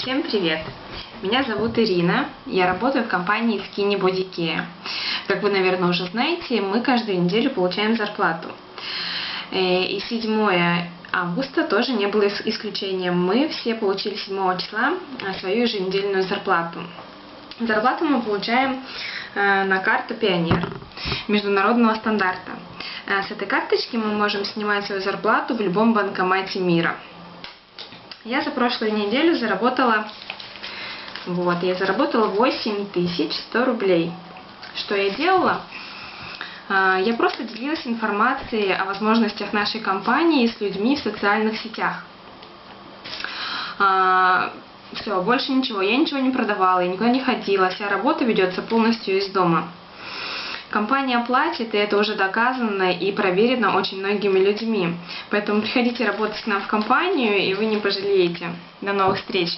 Всем привет! Меня зовут Ирина, я работаю в компании Skinny Body Care. Как вы, наверное, уже знаете, мы каждую неделю получаем зарплату. И 7 августа тоже не было исключением. Мы все получили 7 числа свою еженедельную зарплату. Зарплату мы получаем на карту Пионер международного стандарта. С этой карточки мы можем снимать свою зарплату в любом банкомате мира. Я за прошлую неделю заработала 8100 рублей. Что я делала? Я просто делилась информацией о возможностях нашей компании с людьми в социальных сетях. Все, больше ничего. Я ничего не продавала, я никуда не ходила. Вся работа ведется полностью из дома. Компания платит, и это уже доказано и проверено очень многими людьми. Поэтому приходите работать к нам в компанию, и вы не пожалеете. До новых встреч!